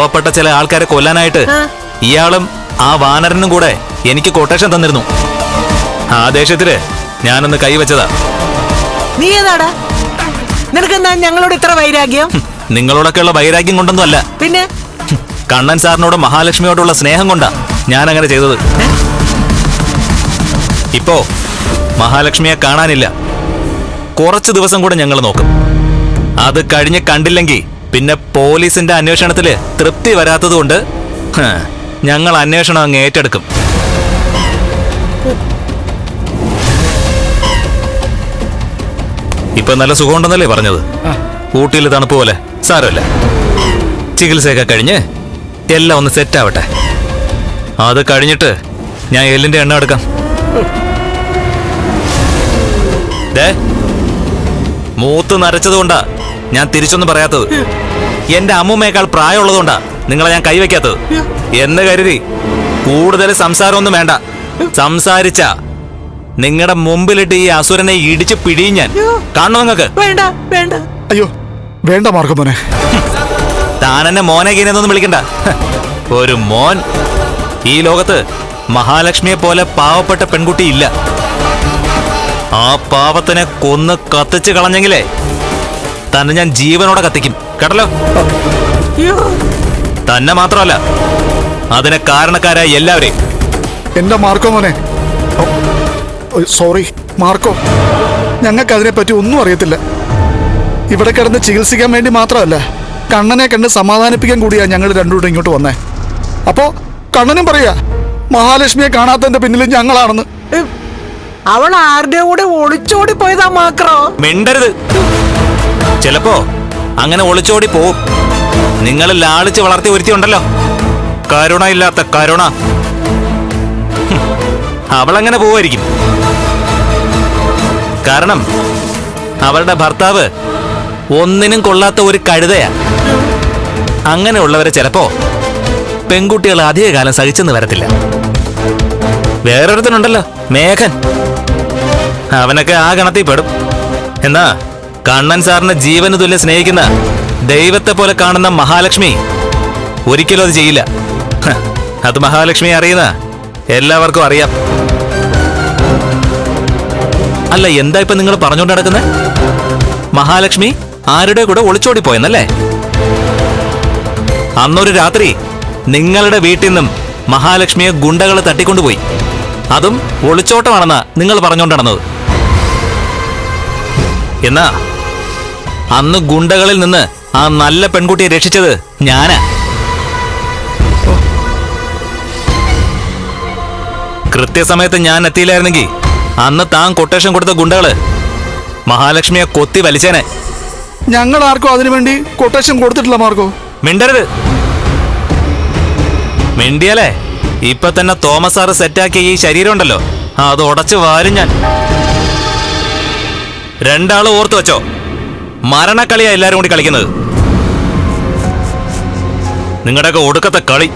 പാവപ്പെട്ട ചില ആൾക്കാരെ കൊല്ലാനായിട്ട് ഇയാളും ആ വാനരനും കൂടെ എനിക്ക് കൊട്ടേഷൻ തന്നിരുന്നു. ആ ദേഷ്യത്തില് ഞാനൊന്ന് കൈവച്ചതാ. നീ ഏതാടാ? നിനക്കെന്താ ഞങ്ങളോട് ഇത്ര വൈരാഗ്യം? നിങ്ങളോടൊക്കെയുള്ള വൈരാഗ്യം കൊണ്ടൊന്നും അല്ല, പിന്നെ കണ്ണൻ സാറിനോടും മഹാലക്ഷ്മിയോടുള്ള സ്നേഹം കൊണ്ടാ ഞാൻ അങ്ങനെ ചെയ്തത്. ഇപ്പോ മഹാലക്ഷ്മിയെ കാണാനില്ല. കുറച്ചു ദിവസം കൂടെ ഞങ്ങൾ നോക്കും. അത് കഴിഞ്ഞ് കണ്ടില്ലെങ്കിൽ പിന്നെ പോലീസിന്റെ അന്വേഷണത്തില് തൃപ്തി വരാത്തതുകൊണ്ട് ഞങ്ങൾ അന്വേഷണം അങ്ങ് ഏറ്റെടുക്കും. ഇപ്പൊ നല്ല സുഖമുണ്ടെന്നല്ലേ പറഞ്ഞത്? ഊട്ടിയിൽ തണുപ്പ് പോലെ. സാരമില്ല, ചികിത്സയൊക്കെ കഴിഞ്ഞ് എല്ലാം ഒന്ന് സെറ്റ് ആവട്ടെ. അത് കഴിഞ്ഞിട്ട് ഞാൻ എല്ലിന്റെ എണ്ണ എടുക്കാം. മൂത്ത് നരച്ചതുകൊണ്ടാ ഞാൻ തിരിച്ചൊന്നും പറയാത്തത്. എന്റെ അമ്മൂമ്മയേക്കാൾ പ്രായമുള്ളതുകൊണ്ടാ നിങ്ങളെ ഞാൻ കൈവയ്ക്കാത്തത് എന്ന് കരുതി കൂടുതൽ സംസാരമൊന്നും വേണ്ട. സംസാരിച്ച നിങ്ങളുടെ മുമ്പിലിട്ട് ഈ അസുരനെ ഇടിച്ച് പിടിയും ഞാൻ. കാണണോ നിങ്ങൾക്ക്? വേണ്ട വേണ്ട. അയ്യോ വേണ്ട മാർക്കോ മോനെ. താനെന്നെ മോനെ കീനെന്നൊന്നും വിളിക്കണ്ട. ഒരു മോൻ. ഈ ലോകത്ത് മഹാലക്ഷ്മിയെ പോലെ പാവപ്പെട്ട പെൺകുട്ടി ഇല്ല. ആ പാവത്തിനെ കൊന്ന് കത്തിച്ച് കളഞ്ഞെങ്കിലേ തന്നെ ഞാൻ ജീവനോടെ കത്തിക്കും, കേട്ടല്ലോ? തന്നെ മാത്രമല്ല, അതിന് കാരണക്കാരായ എല്ലാവരെയും. എന്റെ മാർക്കോ മോനെ, സോറി മാർക്കോ, ഞങ്ങൾക്ക് അതിനെപ്പറ്റി ഒന്നും അറിയത്തില്ല. ഇവിടെ കിടന്ന് ചികിത്സിക്കാൻ വേണ്ടി മാത്രമല്ല, കണ്ണനെ കണ്ട് സമാധാനിപ്പിക്കാൻ കൂടിയാ ഞങ്ങൾ രണ്ടുകൂടെ ഇങ്ങോട്ട് വന്നേ. അപ്പോ കണ്ണനും പറയാ മഹാലക്ഷ്മിയെ കാണാത്തതിന്റെ പിന്നിൽ ഞങ്ങളാണെന്ന്. അവൾ ആരുടെ കൂടെ ഒളിച്ചോടി പോയതാ മാക്രോ? മിണ്ടരുത്. ചിലപ്പോ അങ്ങനെ ഒളിച്ചോടി പോവും. നിങ്ങൾ ലാളിച്ച് വളർത്തി ഒരുത്തിയുണ്ടല്ലോ, കരുണ ഇല്ലാത്ത കരുണ. അവളങ്ങനെ പോവായിരിക്കും. കാരണം അവളുടെ ഭർത്താവ് ഒന്നിനും കൊള്ളാത്ത ഒരു കഴുതയാ. അങ്ങനെയുള്ളവരെ ചിലപ്പോ പെൺകുട്ടികൾ അധികകാലം സഹിച്ചെന്ന് വരത്തില്ല. വേറൊരുത്തനുണ്ടല്ലോ, മേഘൻ. അവനൊക്കെ ആ ഗണത്തിൽ പെടും. എന്നാ കണ്ണൻ സാറിനെ ജീവന് തുല്യം സ്നേഹിക്കുന്ന ദൈവത്തെ പോലെ കാണുന്ന മഹാലക്ഷ്മി ഒരിക്കലും അത് ചെയ്യില്ല. അത് മഹാലക്ഷ്മിയെ അറിയുന്ന എല്ലാവർക്കും അറിയാം. അല്ല, എന്താ ഇപ്പൊ നിങ്ങൾ പറഞ്ഞുകൊണ്ട് നടക്കുന്നത്? മഹാലക്ഷ്മി ആരുടെ കൂടെ ഒളിച്ചോടിപ്പോയെന്നല്ലേ? അന്നൊരു രാത്രി നിങ്ങളുടെ വീട്ടിൽ നിന്നും മഹാലക്ഷ്മിയെ ഗുണ്ടകൾ തട്ടിക്കൊണ്ടുപോയി. അതും ഒളിച്ചോട്ടമാണെന്നാ നിങ്ങൾ പറഞ്ഞുകൊണ്ട് നടന്നത്. എന്നാ അന്ന് ഗുണ്ടകളിൽ നിന്ന് ആ നല്ല പെൺകുട്ടിയെ രക്ഷിച്ചത് ഞാനാ. കൃത്യസമയത്ത് ഞാൻ എത്തിയില്ലായിരുന്നെങ്കിൽ അന്ന് താൻ കൊട്ടേഷൻ കൊടുത്ത ഗുണ്ടകള് മഹാലക്ഷ്മിയെ കൊത്തി വലിച്ചേനെ. ഞങ്ങൾ ആർക്കും അതിനുവേണ്ടി കൊട്ടേഷൻ കൊടുത്തിട്ടില്ല മാർക്കോ. മിണ്ടരുത്. മിണ്ടിയാലേ ഇപ്പൊ തന്നെ തോമസ് സാറ് സെറ്റാക്കിയ ഈ ശരീരം ഉണ്ടല്ലോ, അത് ഉടച്ചു വാരും ഞാൻ. രണ്ടാളും ഓർത്തു വെച്ചോ, മരണക്കളിയാ എല്ലാരും കൂടി കളിക്കുന്നത്. നിങ്ങളുടെയൊക്കെ ഒടുക്കത്തെ കളി.